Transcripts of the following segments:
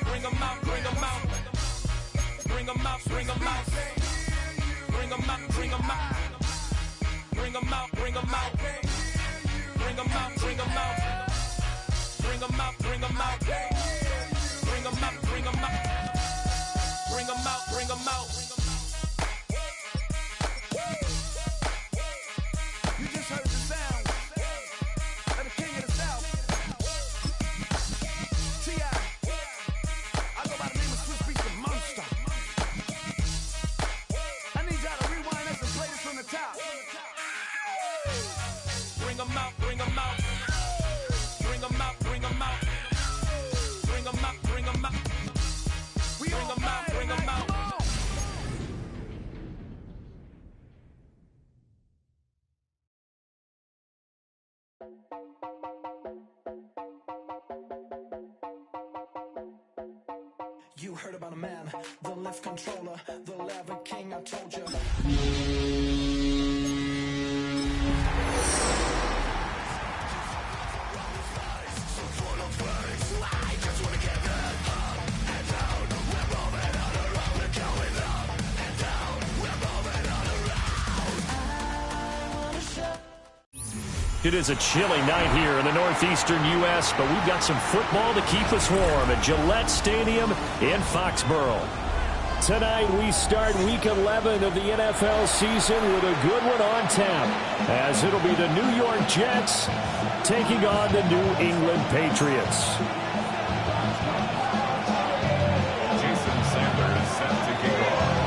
Bring 'em out, bring 'em out. Bring 'em out, bring 'em out. Bring 'em out, bring 'em out. Bring 'em out, bring 'em out. Bring 'em out, bring 'em out. Bring 'em out, bring 'em out. Bring 'em out, bring 'em out. Bring 'em out, bring 'em out. You just heard the sound of the king of the South. T.I. I go by the name of Swiss Beats the Monster. I need y'all to rewind this and play this from the top. Bring 'em out, bring 'em out. Bring 'em out, bring 'em out. Bring 'em out, bring 'em out. We Bring 'em out, bring 'em out. Come on. You heard about a man, the lift controller, the lever king, I told you. It is a chilly night here in the northeastern U.S., but we've got some football to keep us warm at Gillette Stadium in Foxborough. Tonight we start Week 11 of the NFL season with a good one on tap, as it'll be the New York Jets taking on the New England Patriots. Jason Sanders set to kick off.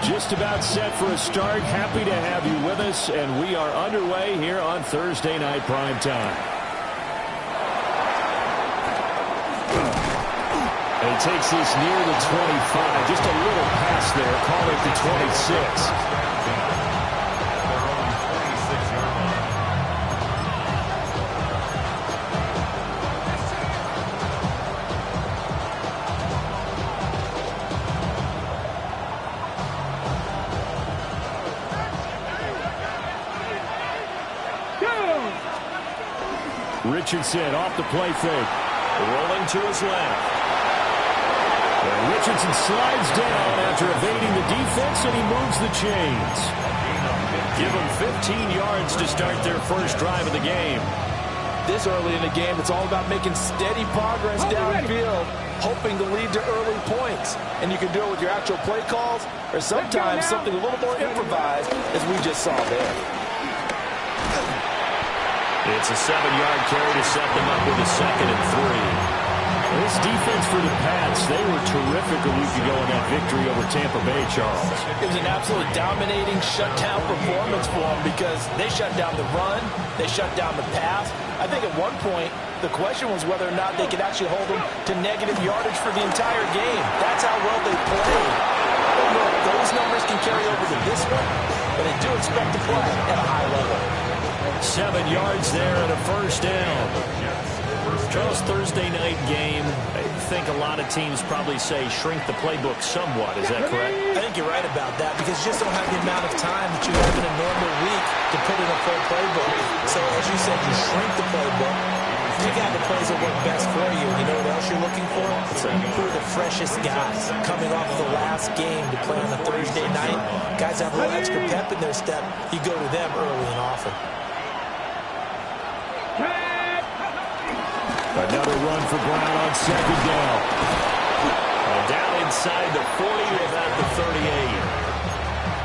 Just about set for a start. Happy to have you with us, and we are underway here on Thursday Night Primetime. And he takes this near the 25. Just a little pass there. Call it the 26. Their own 26-yard line. Richardson off the play fake. Rolling to his left. And Richardson slides down after evading the defense, and he moves the chains. Give them 15 yards to start their first drive of the game. This early in the game, it's all about making steady progress downfield, hoping to lead to early points. And you can do it with your actual play calls, or sometimes something a little more improvised, as we just saw there. It's a 7-yard carry to set them up with a 2nd and 3. This defense for the Pats, they were terrific a week ago in that victory over Tampa Bay, Charles. It was an absolutely dominating shutdown performance for them because they shut down the run, they shut down the pass. I think at one point, the question was whether or not they could actually hold them to negative yardage for the entire game. That's how well they played. I don't know if those numbers can carry over to this one, but they do expect to play at a high level. 7 yards there and a first down. Charles, Thursday night game, I think a lot of teams probably say shrink the playbook somewhat. Is that correct? I think you're right about that because you just don't have the amount of time that you have in a normal week to put in a full playbook. So as you said, you shrink the playbook. Pick out the plays that work best for you. You know what else you're looking for? Who are the freshest guys coming off of the last game to play on a Thursday night? Guys have a little extra pep in their step. You go to them early and often. Another run for Brown on 2nd down. And down inside the 40 without the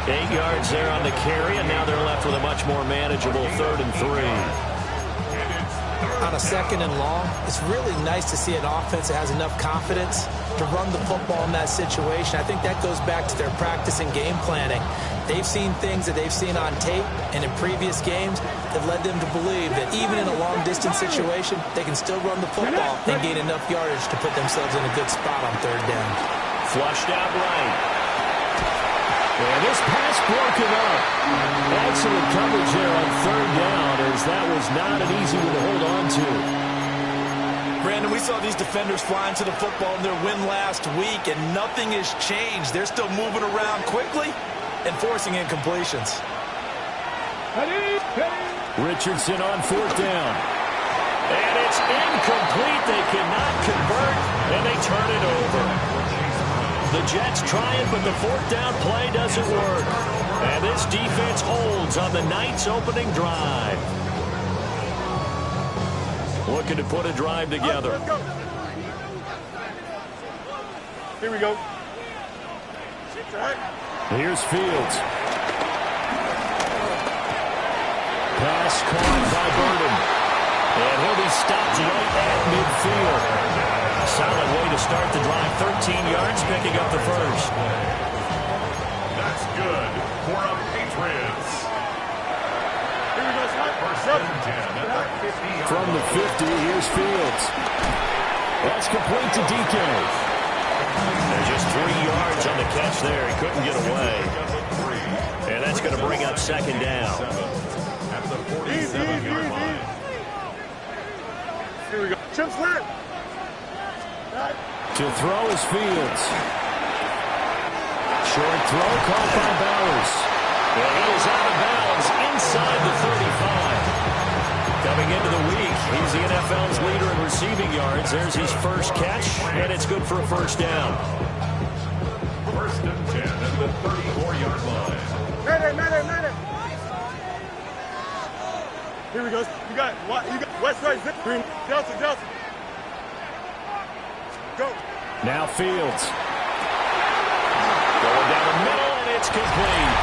38. 8 yards there on the carry, and now they're left with a much more manageable 3rd and 3. On a 2nd and long, it's really nice to see an offense that has enough confidence to run the football in that situation. I think that goes back to their practice and game planning. They've seen things that they've seen on tape and in previous games that led them to believe that even in a long-distance situation, they can still run the football and gain enough yardage to put themselves in a good spot on 3rd down. Flushed out right. And this pass broken up. Excellent coverage there on 3rd down, as that was not an easy one to hold on to. Brandon, we saw these defenders flying to the football in their win last week, and nothing has changed. They're still moving around quickly and forcing incompletions. Richardson on 4th down. And it's incomplete. They cannot convert, and they turn it over. The Jets trying, but the 4th down play doesn't work. And this defense holds on the Knights' opening drive. Looking to put a drive together. Here we go. Here's Fields. Pass caught by Burden. And he'll be stopped right at midfield. Solid way to start the drive. 13 yards, picking up the first. That's good for a Patriots. Here we go, First and 10 at the 50-yard From the 50, here's Fields. That's complete to DK. There's just 3 yards on the catch there. He couldn't get away. And that's going to bring up second down. at the 47-yard line. Here we go. Chip slant. To throw is Fields. Short throw caught by Bowers. And he is out of bounds inside the 35. Coming into the week, he's the NFL's leader in receiving yards. There's his first catch, and it's good for a first down. First and 10 at the 34-yard line. Man. Here we go. You got west side zip green. Delta. Go. Now Fields. Going down the middle, and it's complete.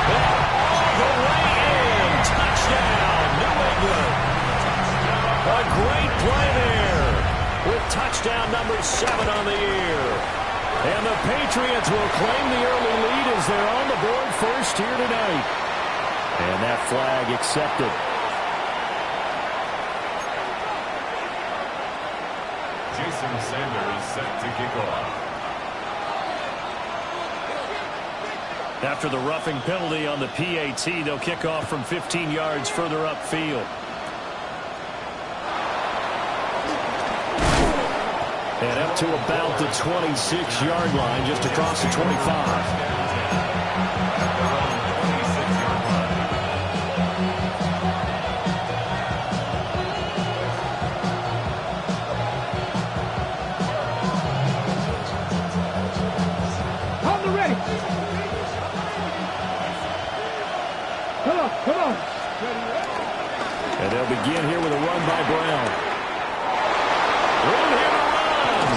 All the way in. Touchdown, New England. A great play there with touchdown number 7 on the year. And the Patriots will claim the early lead as they're on the board first here tonight. And that flag accepted. Jason Sanders set to kick off. After the roughing penalty on the PAT, they'll kick off from 15 yards further upfield. And up to about the 26-yard line, just across the 25. Come on. And they'll begin here with a run by Brown. Room here to run.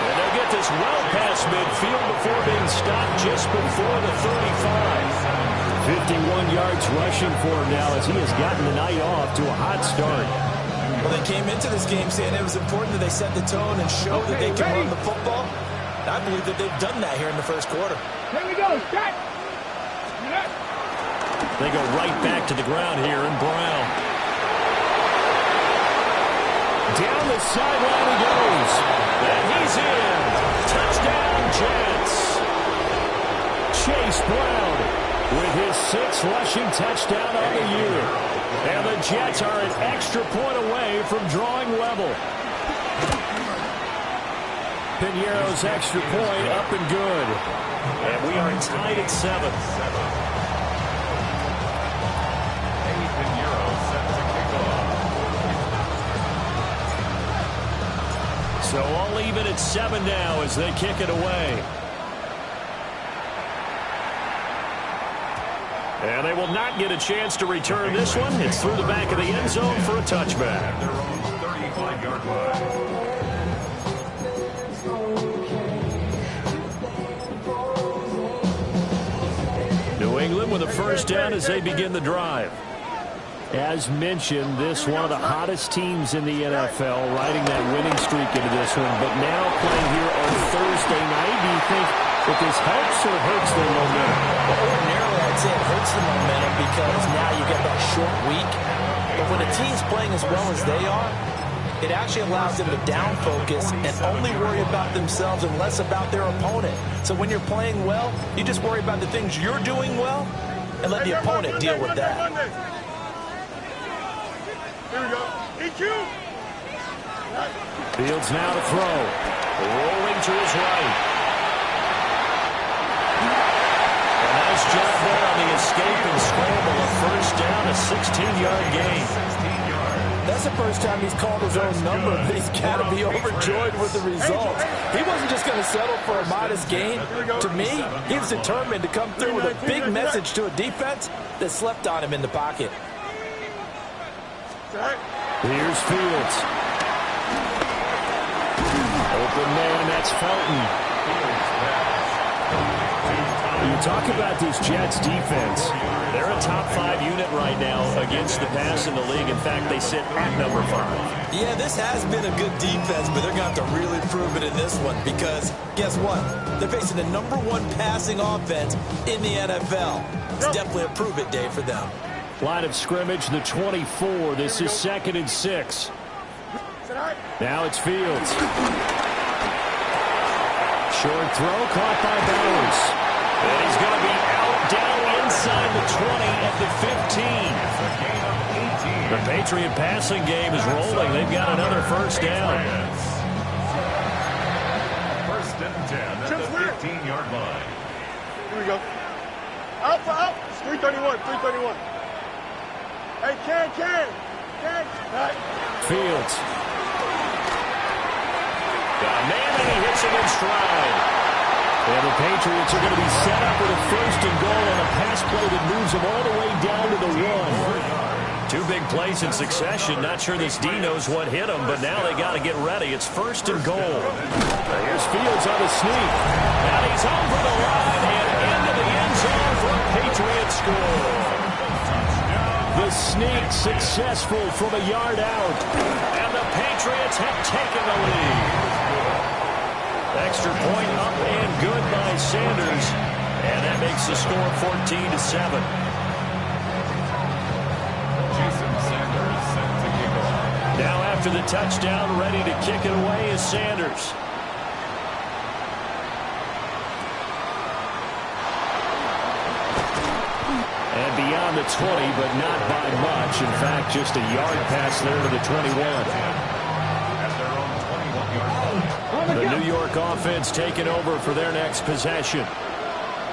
And they'll get this well past midfield before being stopped just before the 35. 51 yards rushing for him now as he has gotten the night off to a hot start. Well, they came into this game saying it was important that they set the tone and show that they can run the football. I believe that they've done that here in the first quarter. Here we go. Shot. They go right back to the ground here, and Brown. Down the sideline he goes. And he's in. Touchdown, Jets. Chase Brown with his 6th rushing touchdown on the year. And the Jets are an extra point away from drawing level. Piñeiro's extra point up and good. And we are tied at 7. So all even at 7 now as they kick it away. And they will not get a chance to return this one. It's through the back of the end zone for a touchback. Their own 35-yard line. New England with a first down as they begin the drive. As mentioned, this one of the hottest teams in the NFL, riding that winning streak into this one. But now playing here on Thursday night, do you think that this helps or hurts their momentum? Well, ordinarily, I'd say it hurts the momentum because now you get that short week. But when a team's playing as well as they are, it actually allows them to down focus and only worry about themselves and less about their opponent. So when you're playing well, you just worry about the things you're doing well and let the opponent deal with that. Here we go. EQ. Fields now to throw. Rolling to his right. A nice job there on the escape and scramble. A first first down, a 16-yard gain. That's the first time he's called his own number, but he's got to be overjoyed with the result. He wasn't just going to settle for a modest gain. To me, he was determined to come through with a big message to a defense that slept on him in the pocket. Here's Fields. Open man, that's Felton. You talk about this Jets defense. They're a top 5 unit right now against the pass in the league. In fact, they sit at number 5. Yeah, this has been a good defense, but they're going to have to really prove it in this one because guess what? They're facing the #1 passing offense in the NFL. It's definitely a prove-it day for them. Line of scrimmage, the 24. This is 2nd and 6. Now it's Fields. Short throw caught by Bowers. And he's going to be out down inside the 20 at the 15. The Patriot passing game is rolling. They've got another first down. First and 10 at the 15-yard line. Here we go. Out for out. It's 331. 331. Hey, Ken. Right. Fields. Got a man and he hits him in stride. And the Patriots are going to be set up with a first and goal on a pass play that moves them all the way down to the 1. 2 big plays in succession. Not sure this D knows what hit him, but now they got to get ready. It's first and goal. Here's Fields on the sneak. And he's over the line and into the end zone for a Patriot score. The sneak successful from a yard out. And the Patriots have taken the lead. Extra point up and good by Sanders. And that makes the score 14-7. Jason Sanders set to kick off. Now after the touchdown, ready to kick it away is Sanders. And beyond the 20, but not by much. In fact, just a yard pass there to the 21. The New York offense taking over for their next possession.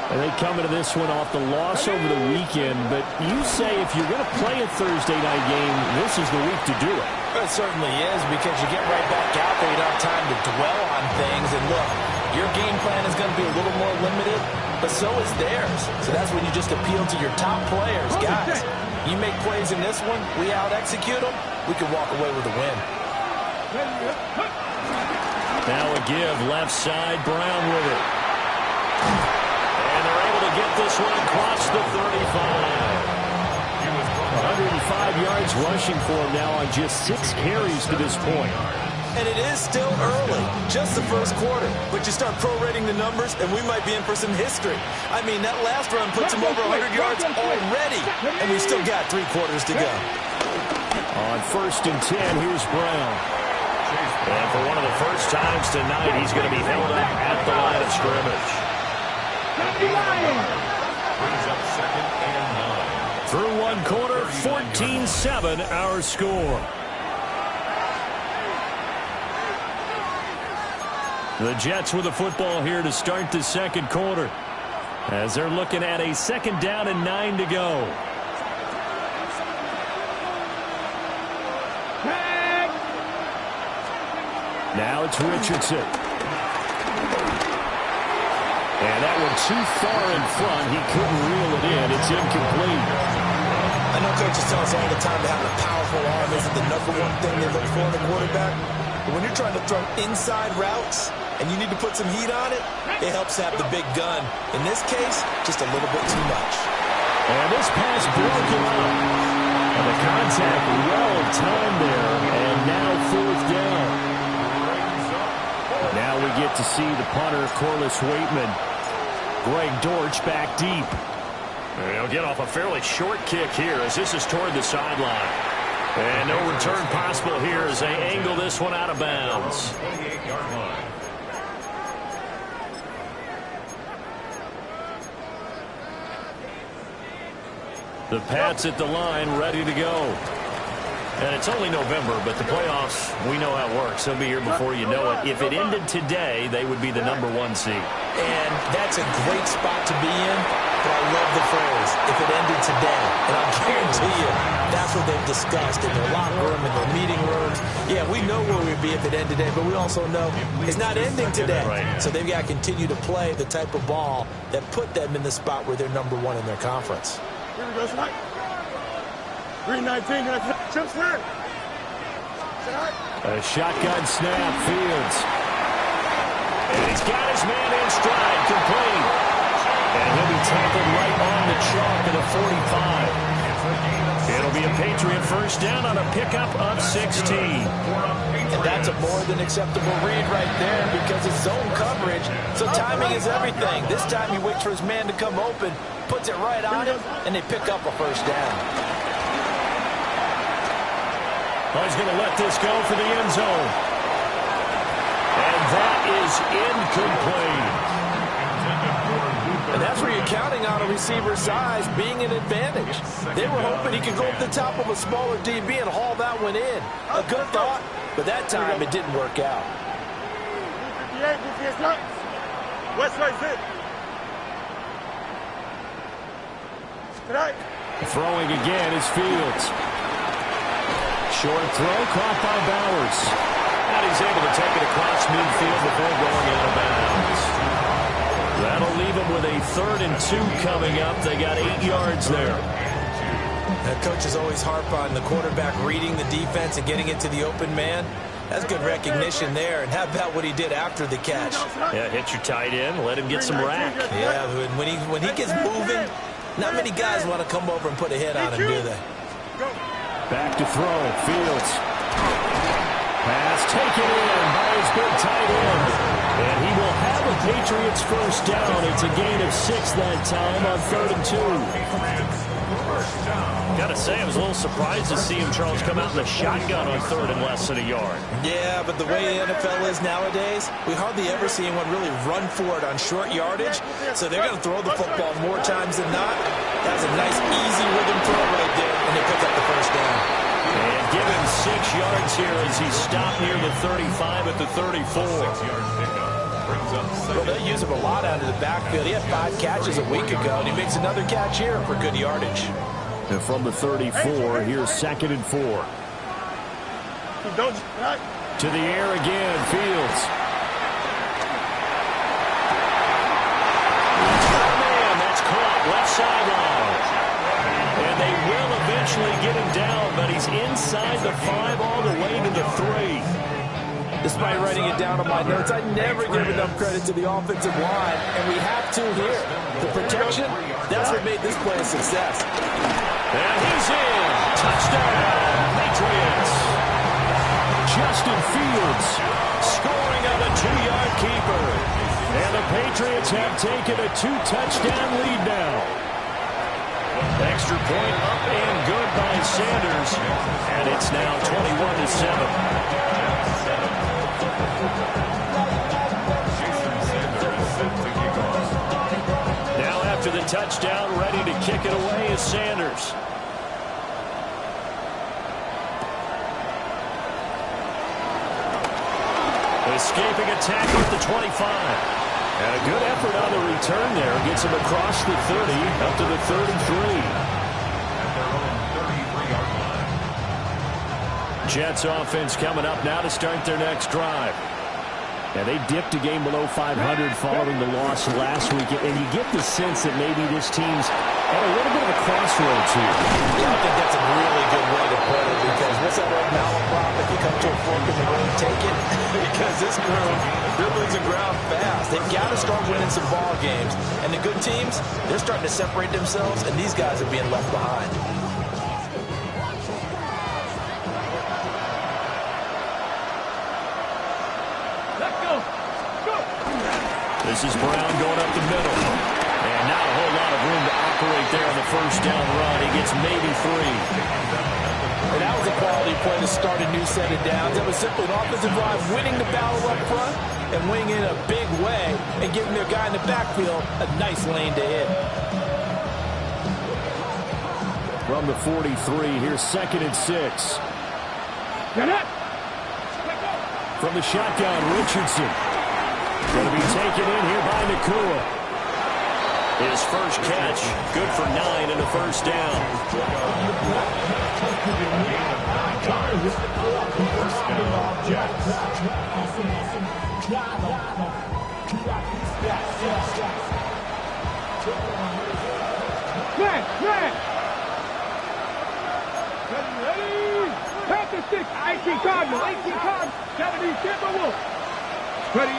And they come into this one off the loss over the weekend. But you say if you're going to play a Thursday night game, this is the week to do it. It certainly is because you get right back out there. You don't have time to dwell on things. And look, your game plan is going to be a little more limited, but so is theirs. So that's when you just appeal to your top players. Guys, you make plays in this one, we out-execute them, we can walk away with a win. Now a give, left side, Brown with it. And they're able to get this one across the 35. 105 yards rushing for him now on just 6 carries to this point. And it is still early, just the first quarter. But you start prorating the numbers, and we might be in for some history. I mean, that last run puts him over 100 yards already, and we've still got 3 quarters to go. On first and 10, here's Brown. And for one of the first times tonight, he's going to be held up at the line of scrimmage. Brings up 2nd and 9. Through 1 quarter, 14-7 our score. The Jets with the football here to start the 2nd quarter, as they're looking at a 2nd down and 9 to go. Now it's Richardson. And that one too far in front. He couldn't reel it in. It's incomplete. I know coaches tell us all the time that having a powerful arm isn't the #1 thing they look for in a quarterback. But when you're trying to throw inside routes and you need to put some heat on it, it helps have the big gun. In this case, just a little bit too much. And this pass broken up. And the contact well timed there. And now 4th down. Now we get to see the punter, Corliss Waitman. Greg Dortch back deep. And he'll get off a fairly short kick here as this is toward the sideline. And no return possible here as they angle this one out of bounds. 28-yard line. The Pats at the line, ready to go. And it's only November, but the playoffs, we know how it works. They'll be here before you know it. If it ended today, they would be the #1 seed. And that's a great spot to be in, but I love the phrase, if it ended today. And I guarantee you, that's what they've discussed in their locker room, in their meeting rooms. Yeah, we know where we'd be if it ended today, but we also know it's not ending today. Right. So they've got to continue to play the type of ball that put them in the spot where they're #1 in their conference. Here we go tonight. 3:19. Chips here. A shotgun snap, Fields. And he's got his man in stride, complete. And he'll be tackled right on the chalk of the 45. It'll be a Patriot first down on a pickup of 16. And that's a more than acceptable read right there because it's zone coverage, so timing is everything. This time he waits for his man to come open, puts it right on him, and they pick up a first down. Oh, he's going to let this go for the end zone. And that is incomplete. And that's where you're counting on a receiver's size being an advantage. They were hoping he could go up the top of a smaller DB and haul that one in. A good thought, but that time it didn't work out. 58, West side zip. Tonight. Throwing again is Fields. Short throw caught by Bowers. And he's able to take it across midfield before going out of bounds. That'll leave him with a 3rd and 2 coming up. They got 8 yards there. Coaches always harp on the quarterback reading the defense and getting it to the open man. That's good recognition there. And how about what he did after the catch? Yeah, hit your tight end, let him get some rack. Yeah, when he gets moving, not many guys want to come over and put a hit on him, do they? Back to throw, Fields. Pass taken in by his big tight end. And he will have a Patriots first down. It's a gain of 6 that time on 3rd and 2. Gotta say, I was a little surprised to see him, Charles, come out in the shotgun on 3rd and less than a yard. Yeah, but the way the NFL is nowadays, we hardly ever see anyone really run for it on short yardage. So they're going to throw the football more times than not. That's a nice, easy rhythm throw right there, and they pick up the first down. And give him 6 yards here as he stopped near the 35 at the 34. Well, they use him a lot out of the backfield. He had 5 catches a week ago, and he makes another catch here for good yardage. And from the 34, here's 2nd and 4. To the air again, Fields. Man, that's caught left sideline. And they will eventually get him down, but he's inside the 5 all the way to the 3. Despite writing it down on my notes, I never give enough credit to the offensive line, and we have to here. The protection, that's what made this play a success. And he's in. Touchdown, Patriots. Justin Fields scoring on a 2-yard keeper. And the Patriots have taken a 2-touchdown lead now. Extra point up and good by Sanders. And it's now 21-7. Now after the touchdown, ready to kick it away is Sanders. Escaping a tackle at the 25. And a good effort on the return there. Gets him across the 30, up to the 33. Jets offense coming up now to start their next drive. And they dipped a game below 500 following the loss last week. And you get the sense that maybe this team's at a little bit of a crossroads here. Yeah, I think that's a really good way to put it because what's that old malaprop? If you come to a fork in the road, take it. Because this crew, they're losing ground fast. They've got to start winning some ball games. And the good teams, they're starting to separate themselves, and these guys are being left behind. This is Brown going up the middle. And not a whole lot of room to operate there on the first down run. He gets maybe 3. And that was a quality play to start a new set of downs. That was simply an offensive drive winning the battle up front and winning in a big way and giving their guy in the backfield a nice lane to hit. From the 43, here's 2nd and 6. From the shotgun, Richardson. Going to be taken in here by Nacua. His first catch, good for 9 and a first down. First down, Jets. Man! Ready? Pass the stick. 18 Cardinal. 18 Cardinal. 70 Timberwolves. Ready?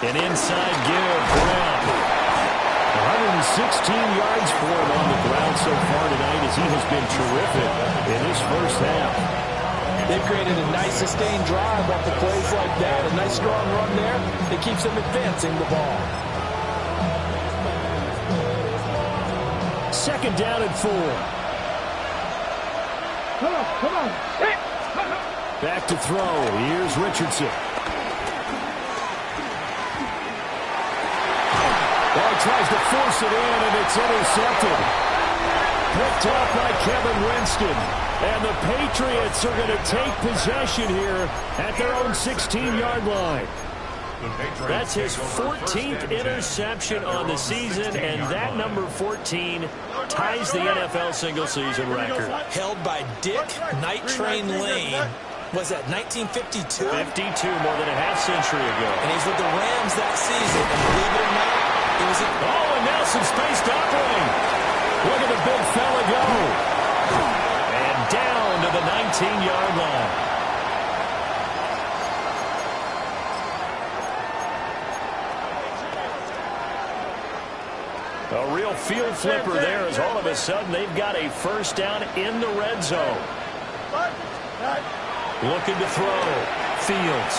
An inside give, Brown. 116 yards for him on the ground so far tonight as he has been terrific in this first half. They've created a nice sustained drive off the plays like that. A nice strong run there that keeps them advancing the ball. Second down and 4. Come on. Hey. Back to throw. Here's Richardson. Well, he tries to force it in, and it's intercepted. Picked off by Kevin Winston. And the Patriots are going to take possession here at their own 16-yard line. That's his 14th interception on the season, and that number 14 ties the NFL single-season record. Held by Dick Night Train Lane. Was that 1952? 52, more than a half-century ago. And he's with the Rams that season. And believe it or not, it was and now some spaced operating. Look at the big fella go. And down to the 19-yard line. A real field flipper there as all of a sudden they've got a first down in the red zone. Looking to throw. Fields.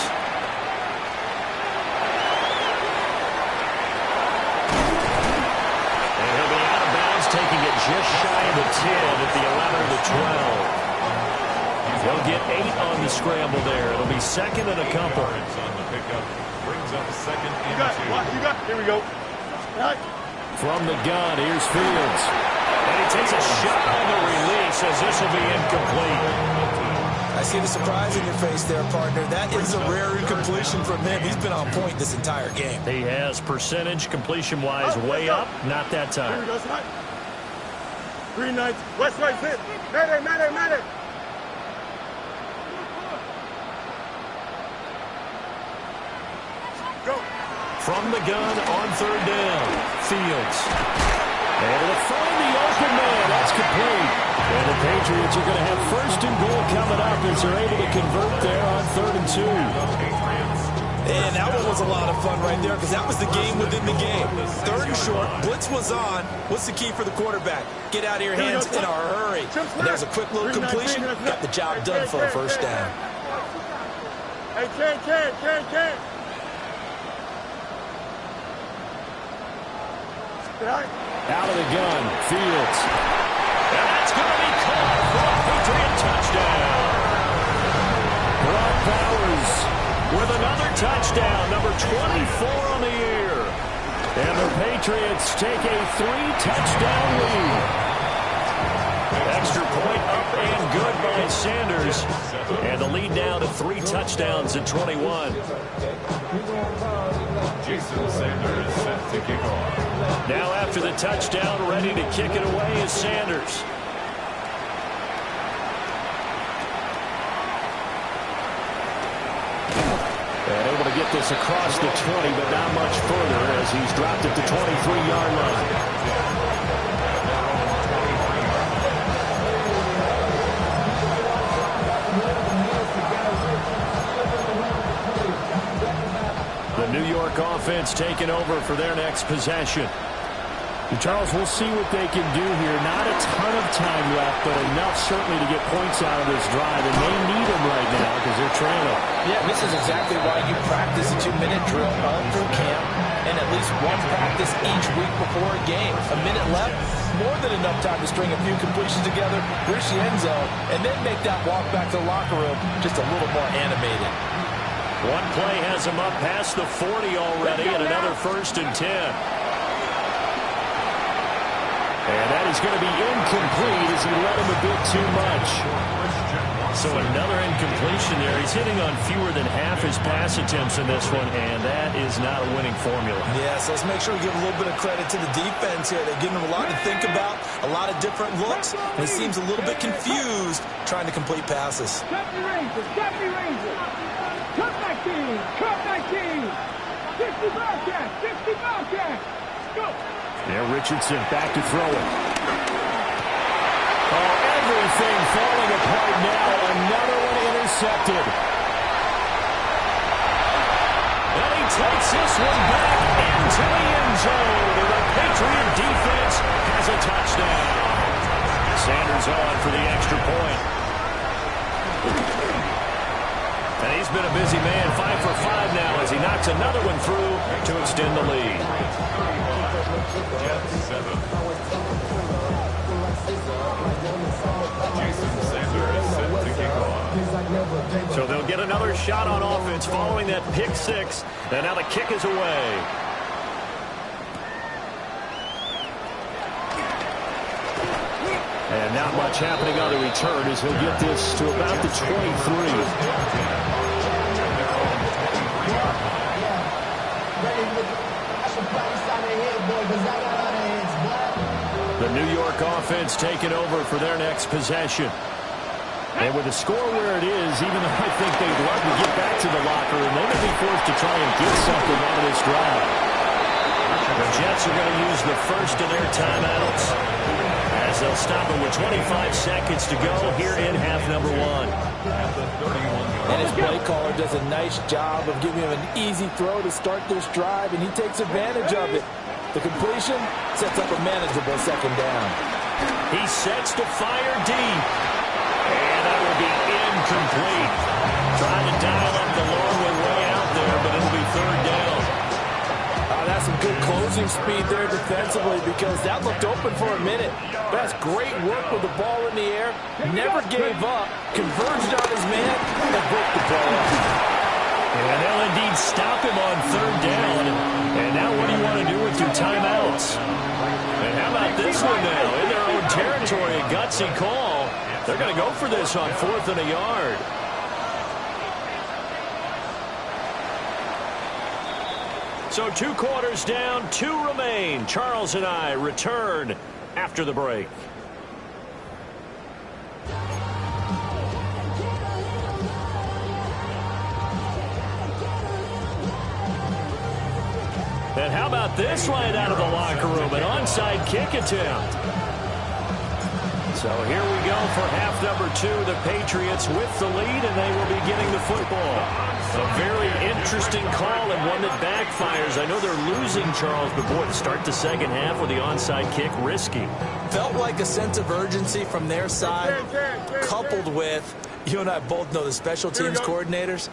And he'll be out of bounds, taking it just shy of the 10 at the 11 to 12. They'll get 8 on the scramble there. It'll be second and a couple. On the pickup. Brings up a second and You got. Here we go. From the gun, here's Fields. And he takes a shot on the release as this will be incomplete. I see the surprise in your face there, partner. That is a rare incompletion from him. He's been on point this entire game. He has percentage completion-wise way up. Not that time. Here we go, side. Green Knights. West right hit. Mayday. Go. From the gun on third down. Fields. Able to find the open man. That's complete. And the Patriots are going to have first and goal coming up as they're able to convert there on 3rd and 2. And that one was a lot of fun right there because that was the game within the game. 3rd and short. Blitz was on. What's the key for the quarterback? Get out of your hands in a hurry. And there's a quick little completion. Got the job done for a first down. Hey, can. Out of the gun. Fields. And that's going to be caught for a Patriot touchdown. Brock Bowers with another touchdown, number 24 on the year. And the Patriots take a 3-touchdown lead. Extra point up and good by Sanders. And the lead now to 3 touchdowns at 21. Jason Sanders set to kick off. Now after the touchdown, ready to kick it away is Sanders. And able to get this across the 20, but not much further as he's dropped at the 23-yard line. The New York offense taking over for their next possession. Charles, we'll see what they can do here. Not a ton of time left, but enough certainly to get points out of this drive, and they need them right now because they're trailing. Yeah, this is exactly why you practice a 2-minute drill all through camp and at least one practice each week before a game. A minute left, more than enough time to string a few completions together, reach the end zone, and then make that walk back to the locker room just a little more animated. One play has him up past the 40 already, and another 1st and 10. And that is going to be incomplete as he let him a bit too much. So another incompletion there. He's hitting on fewer than half his pass attempts in this one, and that is not a winning formula. Yeah, so let's make sure we give a little bit of credit to the defense here. They're giving him a lot to think about, a lot of different looks, and he seems a little bit confused trying to complete passes. Deputy Rangers, Deputy Rangers. Cut back team, cut back team. 50 Bobcats, 50 Bobcats. Go. There, Richardson back to throw it. Oh, everything falling apart now. Another one intercepted. And he takes this one back into the end zone. The Patriot defense has a touchdown. Sanders on for the extra point. And he's been a busy man, 5 for 5 now as he knocks another one through to extend the lead. So they'll get another shot on offense following that pick six. And now the kick is away. And not much happening on the return as he'll get this to about the 23. The New York offense taking over for their next possession. And with the score where it is, even though I think they'd love to get back to the locker room, they may be forced to try and get something out of this drive. The Jets are going to use the first of their timeouts as they'll stop it with 25 seconds to go here in half number one. And his play caller does a nice job of giving him an easy throw to start this drive, and he takes advantage of it. The completion sets up a manageable second down. He sets to fire deep. And that will be incomplete. Trying to dial up the long way out there, but it'll be third down. That's some good closing speed there defensively because that looked open for a minute. That's great work with the ball in the air. Never gave up. Converged on his man and broke the play up. And they'll indeed stop him on third down. And now what do you want to do with your timeouts? And how about this one now? In their own territory, a gutsy call. They're going to go for this on 4th and a yard. So 2 quarters down, 2 remain. Charles and I return after the break. And how about this right out of the locker room? An onside kick attempt. So here we go for half number 2. The Patriots with the lead, and they will be getting the football. A very interesting call and one that backfires. I know they're losing, Charles, but boy, to start the second half with the onside kick, risky. Felt like a sense of urgency from their side, coupled with, you and I both know the special teams coordinators.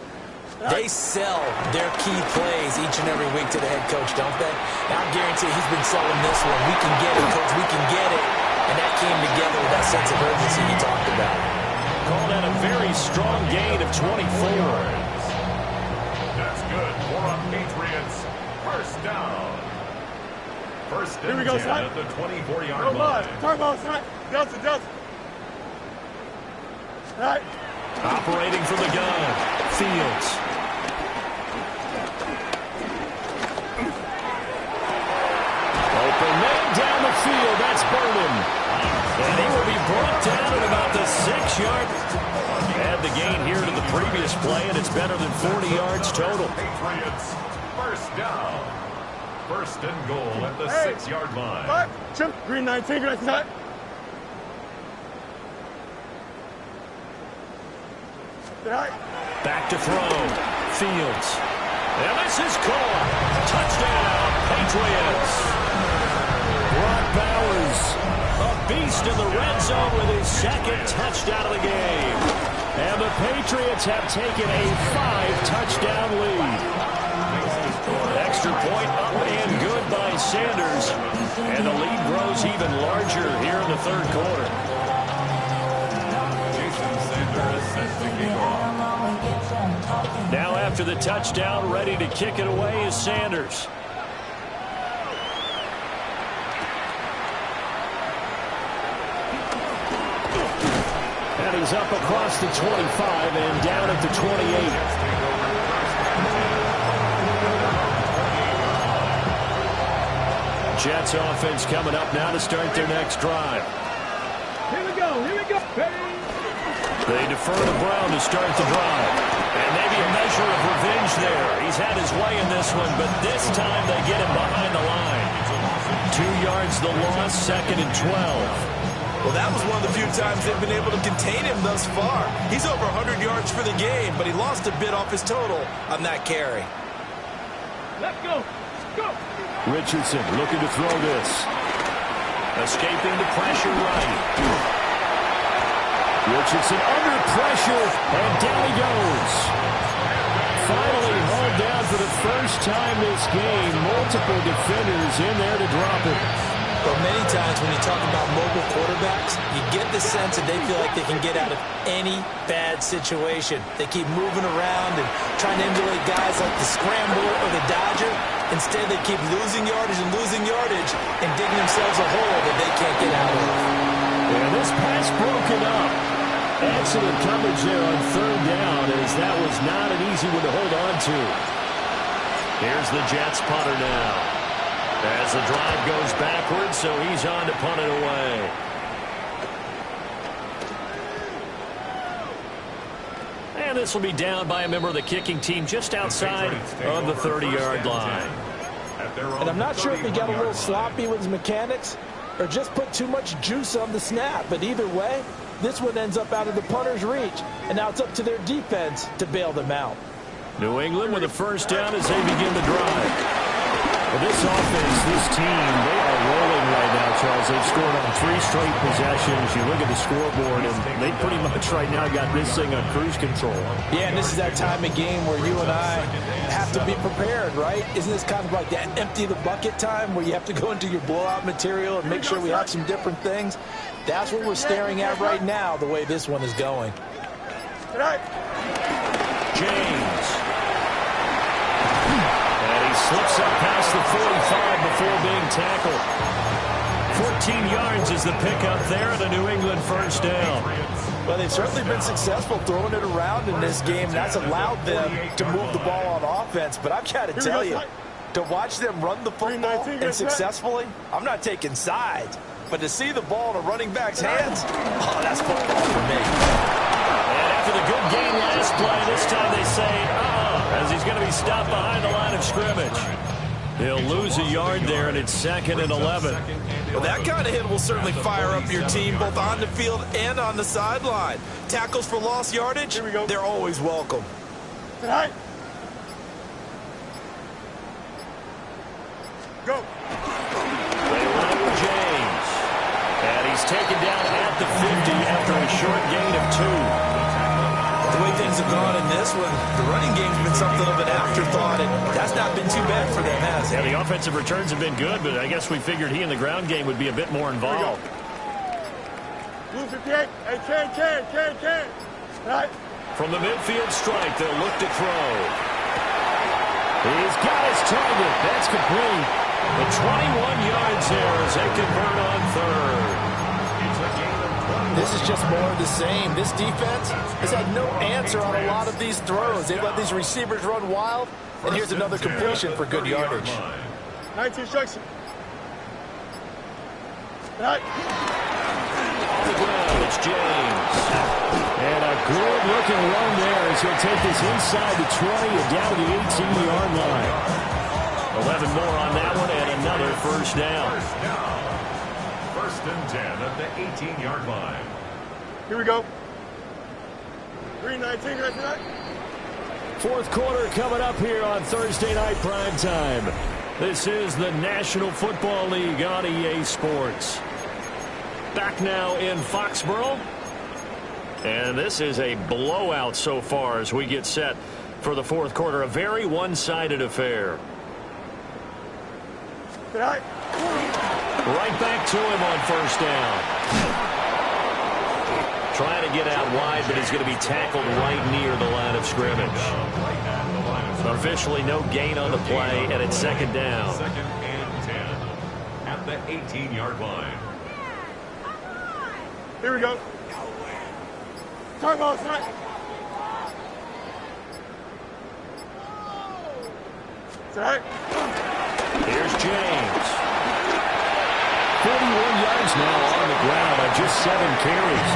They sell their key plays each and every week to the head coach, don't they? And I guarantee he's been selling this one. We can get it, coach. We can get it. And that came together with that sense of urgency you talked about. Called out a very strong gain of 24. That's good for a Patriots. First down. First and 10 at the 24-yard line. Turn on, son. Delta. All right. Operating from the gun, Fields. Open man down the field. That's Burnham. And he will be brought down at about the 6-yard. Add the gain here to the previous play, and it's better than 40 yards total. Patriots. First down. First and goal at the 6-yard line. Chip, green 19, green 19. Back to throw. Fields. And this is caught. Touchdown, Patriots. Brock Bowers, a beast in the red zone with his second touchdown of the game. And the Patriots have taken a 5-touchdown lead. Extra point up and good by Sanders. And the lead grows even larger here in the third quarter. Now after the touchdown, ready to kick it away is Sanders. And he he's up across the 25 and down at the 28. Jets offense coming up now to start their next drive. Here we go. They defer to Brown to start the drive. And maybe a measure of revenge there. He's had his way in this one, but this time they get him behind the line. 2 yards the loss, 2nd and 12. Well, that was one of the few times they've been able to contain him thus far. He's over 100 yards for the game, but he lost a bit off his total on that carry. Let's go. Go. Richardson looking to throw this. Escaping the pressure right. Richardson under pressure, and down he goes. Finally hauled down for the first time this game. Multiple defenders in there to drop it. But many times when you talk about mobile quarterbacks, you get the sense that they feel like they can get out of any bad situation. They keep moving around and trying to emulate guys like the Scrambler or the Dodger. Instead, they keep losing yardage and digging themselves a hole that they can't get out of. And this pass broken up. Excellent coverage there on 3rd down, as that was not an easy one to hold on to. Here's the Jets punter now. As the drive goes backwards, so he's on to punt it away. And this will be down by a member of the kicking team just outside of the 30-yard line. And I'm not sure if he got a little sloppy with his mechanics or just put too much juice on the snap. But either way, this one ends up out of the punter's reach. And now it's up to their defense to bail them out. New England with a first down as they begin the drive. Well, this offense, this team, they are rolling right now, Charles. They've scored on 3 straight possessions. You look at the scoreboard, and they pretty much right now got this thing on cruise control. Yeah, and this is that time of game where you and I have to be prepared, right? Isn't this kind of like that empty the bucket time where you have to go into your blowout material and make sure we have some different things? That's what we're staring at right now, the way this one is going. James. Slips up past the 45 before being tackled. 14 yards is the pickup there and a New England first down. Well, they've certainly been successful throwing it around in this game. That's allowed them to move the ball on offense. But I've got to tell you, to watch them run the football and successfully, I'm not taking sides. But to see the ball in a running back's hands, oh, that's football for me. And after the good game last play, this time they say, as he's going to be stopped behind the line of scrimmage. He'll lose a yard there, and it's 2nd and 11. Well, that kind of hit will certainly fire up your team, both on the field and on the sideline. Tackles for lost yardage, they're always welcome. Tonight. Go. They run with James. And he's taken down at the 50 after a short gain of 2. The way things have gone in this one, the running game's been something of an afterthought, and that's not been too bad for them, has it? Yeah, the offensive returns have been good, but I guess we figured he in the ground game would be a bit more involved. Blue 58. Hey, can. Right. From the midfield stripe, they'll look to throw. He's got his target. That's complete. The 21 yards there as they convert on 3rd. This is just more of the same. This defense has had no answer on a lot of these throws. They've let these receivers run wild, and here's another completion for good yardage. 19 instruction. Right. On the ground, it's James. And a good-looking run there as he'll take this inside the 20 and down to the 18-yard line. 11 more on that one and another first down. 1st and 10 at the 18-yard line. Here we go. 3:19 right tonight. 4th quarter coming up here on Thursday Night Primetime. This is the National Football League on EA Sports. Back now in Foxborough. And this is a blowout so far as we get set for the 4th quarter. A very one-sided affair. Tonight. Right back to him on first down. Trying to get out wide, but he's going to be tackled right near the line of scrimmage. Officially no gain on the play, and it's 2nd down. 2nd and 10 at the 18-yard line. Here we go. Turn ball, son. Set. Here's James. 41 yards now on the ground on just 7 carries.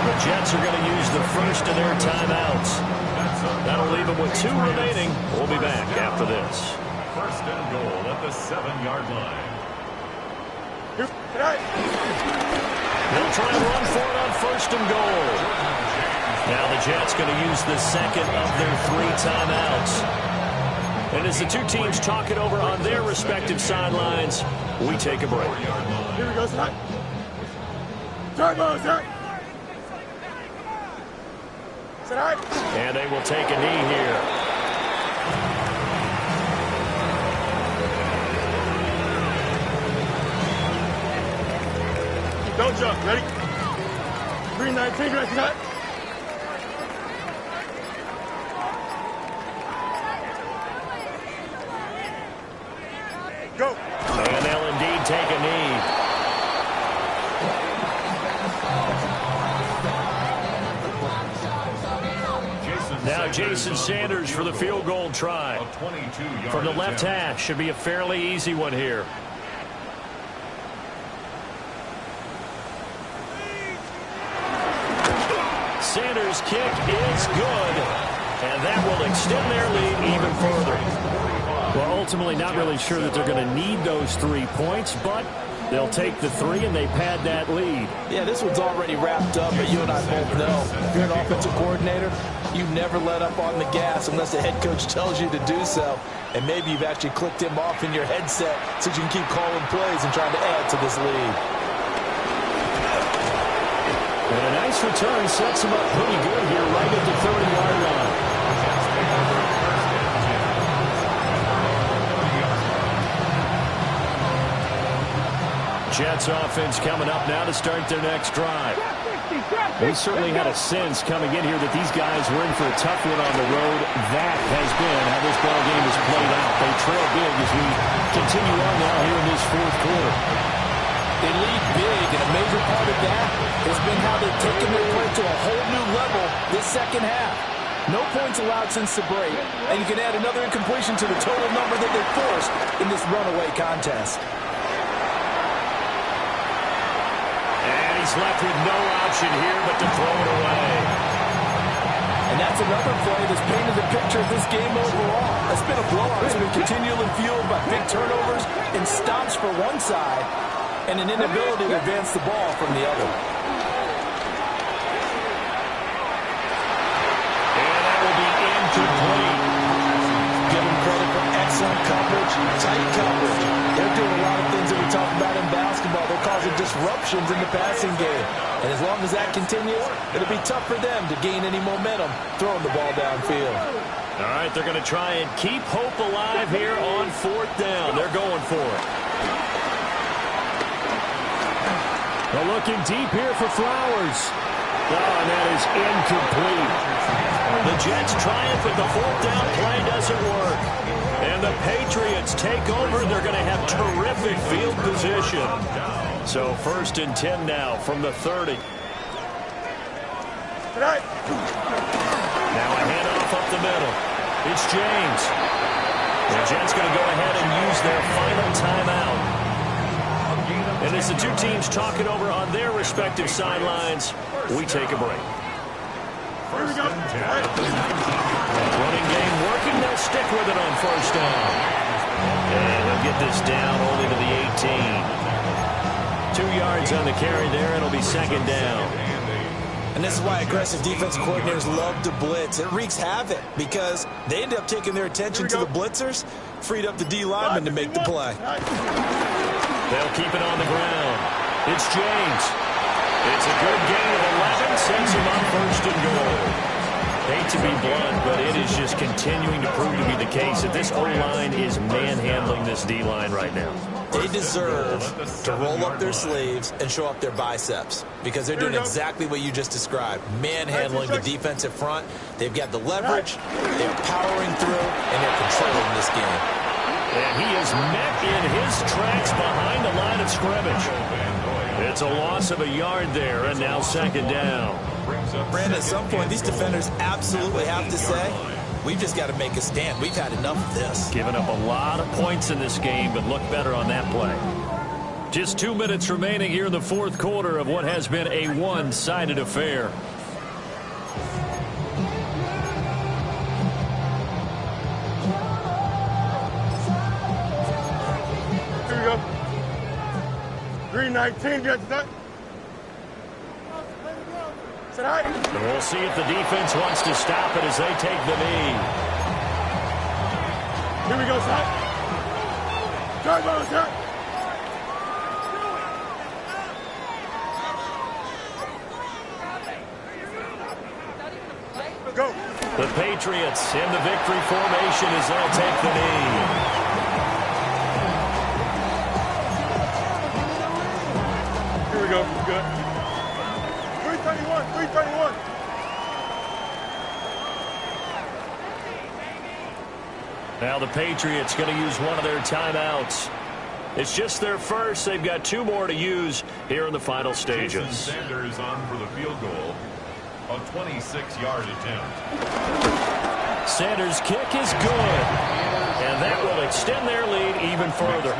The Jets are going to use the first of their timeouts. That'll leave them with 2 remaining. We'll be back after this. First and goal at the 7-yard line. They'll try and run for it on first and goal. Now the Jets going to use the second of their 3 timeouts. And as the 2 teams talk it over on their respective sidelines, we take a break. Here we go, son. Turn ball, son. And they will take a knee here. Don't jump. Ready? 319, right, son. Go. And they'll indeed take a knee. Now Jason Sanders for the field goal try. From the left hash. Should be a fairly easy one here. Sanders' kick is good. And that will extend their lead even further. Well, ultimately not really sure that they're going to need those 3 points, but they'll take the 3 and they pad that lead. Yeah, this one's already wrapped up, but you and I both know if you're an offensive coordinator, you never let up on the gas unless the head coach tells you to do so. And maybe you've actually clicked him off in your headset so you can keep calling plays and trying to add to this lead. And a nice return sets him up pretty good here right at the 30-yard line. Jets offense coming up now to start their next drive. We certainly had a sense coming in here that these guys were in for a tough one on the road. That has been how this ball game has played out. They trail big as we continue on now here in this 4th quarter. They lead big, and a major part of that has been how they've taken their play to a whole new level this second half. No points allowed since the break, and you can add another incompletion to the total number that they forced in this runaway contest. He's left with no option here but to throw it away. And that's another play that's painted the picture of this game overall. It's been a blowout. It's been continually fueled by big turnovers and stops for one side and an inability to advance the ball from the other. And that will be incomplete. Give them credit for excellent coverage, tight coverage. They're doing a lot of things that we talk about in basketball. They're causing disruptions in the passing game. And as long as that continues, it'll be tough for them to gain any momentum throwing the ball downfield. All right, they're going to try and keep hope alive here on 4th down. They're going for it. They're looking deep here for Flowers. Oh, and that is incomplete. The Jets triumph, but the 4th down play doesn't work. And the Patriots take over. They're going to have terrific field position. So 1st and 10 now from the 30. Now a handoff up the middle. It's James. The Jets going to go ahead and use their final timeout. And as the 2 teams talk it over on their respective sidelines, we take a break. Here we go. Running game working. They'll stick with it on 1st down. And they'll get this down only to the 18. 2 yards on the carry there. It'll be 2nd down. And this is why aggressive defensive coordinators love to blitz. It wreaks havoc because they end up taking their attention to the blitzers, freed up the D lineman to make the play. They'll keep it on the ground. It's James. It's a good gain of 11. Sends him on 1st and goal. Hate to be blunt, but it is just continuing to prove to be the case that this O-line is manhandling this D-line right now. They deserve to roll up their sleeves and show up their biceps because they're doing exactly what you just described, manhandling the defensive front. They've got the leverage, they're powering through, and they're controlling this game. And he is met in his tracks behind the line of scrimmage. That's a loss of a yard there, and now second down. Brandon, at some point, these defenders absolutely have to say, we've just got to make a stand. We've had enough of this. Giving up a lot of points in this game, but look better on that play. Just 2 minutes remaining here in the fourth quarter of what has been a one-sided affair. Here we go. 319, get that. And we'll see if the defense wants to stop it as they take the knee. Here we go, son. Turbo, sir. Go. The Patriots in the victory formation as they'll take the knee. Here we go. Good. 331. 331. Now the Patriots going to use one of their timeouts. It's just their first. They've got 2 more to use here in the final stages. Jason Sanders on for the field goal. A 26-yard attempt. Sanders' kick is good. And that will extend their lead even further.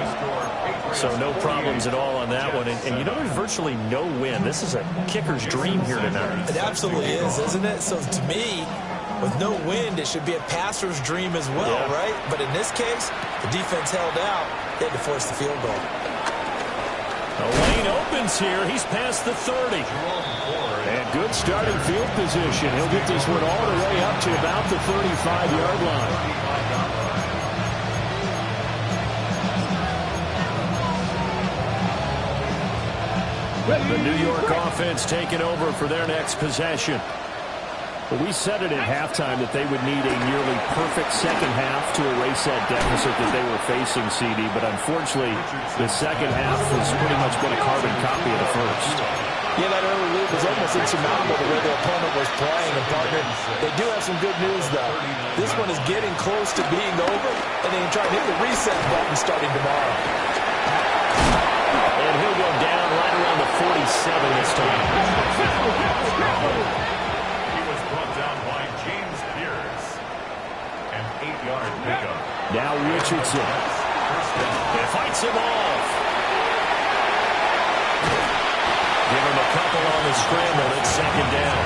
So no problems at all on that one. And you know, there's virtually no wind. This is a kicker's dream here tonight. It absolutely is, isn't it? So to me, with no wind, it should be a passer's dream as well, right? But in this case, the defense held out. They had to force the field goal. The lane opens here. He's past the 30. And good starting field position. He'll get this one all the way up to about the 35-yard line. The New York offense taking over for their next possession. Well, we said it at halftime that they would need a nearly perfect second half to erase that deficit that they were facing, CD. But unfortunately, the second half has pretty much been a carbon copy of the first. Yeah, that early lead was almost insurmountable the way their opponent was playing. And, partner, they do have some good news, though. This one is getting close to being over, and they can try to hit the reset button starting tomorrow. And he'll go down right around the 47 this time. He was brought down by James Pierce. An 8-yard pickup. Now Richardson. It fights him off. Give him a couple on the scramble. It's second down.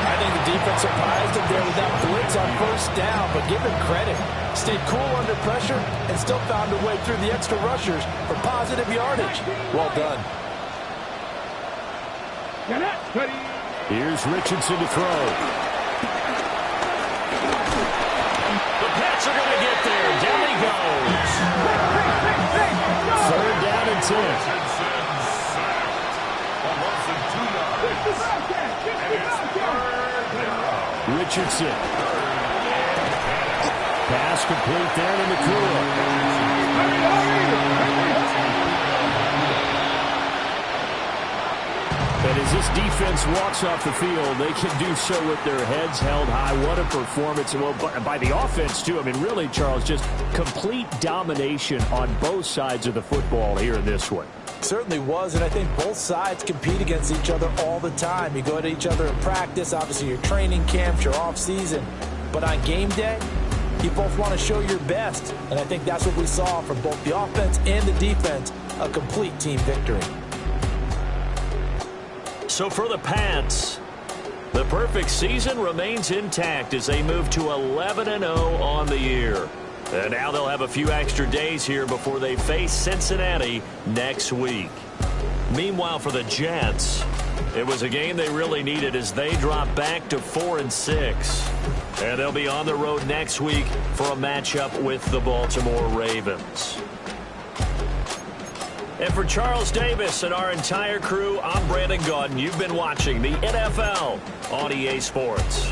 I think the defense surprised him there with that blitz on first down, but give him credit. Stayed cool under pressure and still found a way through the extra rushers for positive yardage. Well done. Here's Richardson to throw. The Pats are going to get there. Down he goes. Third down and 10. Richardson. Pass complete there to McCool. And as this defense walks off the field, they can do so with their heads held high. What a performance. Well, by the offense, too. I mean, really, Charles, just complete domination on both sides of the football here in this one. Certainly was, and I think both sides compete against each other all the time. You go at each other in practice, obviously your training camps, your off-season. But on game day, you both want to show your best. And I think that's what we saw from both the offense and the defense, a complete team victory. So for the Pats, the perfect season remains intact as they move to 11-0 on the year. And now they'll have a few extra days here before they face Cincinnati next week. Meanwhile, for the Jets, it was a game they really needed as they drop back to 4-6. And they'll be on the road next week for a matchup with the Baltimore Ravens. And for Charles Davis and our entire crew, I'm Brandon Gaudin. You've been watching the NFL on EA Sports.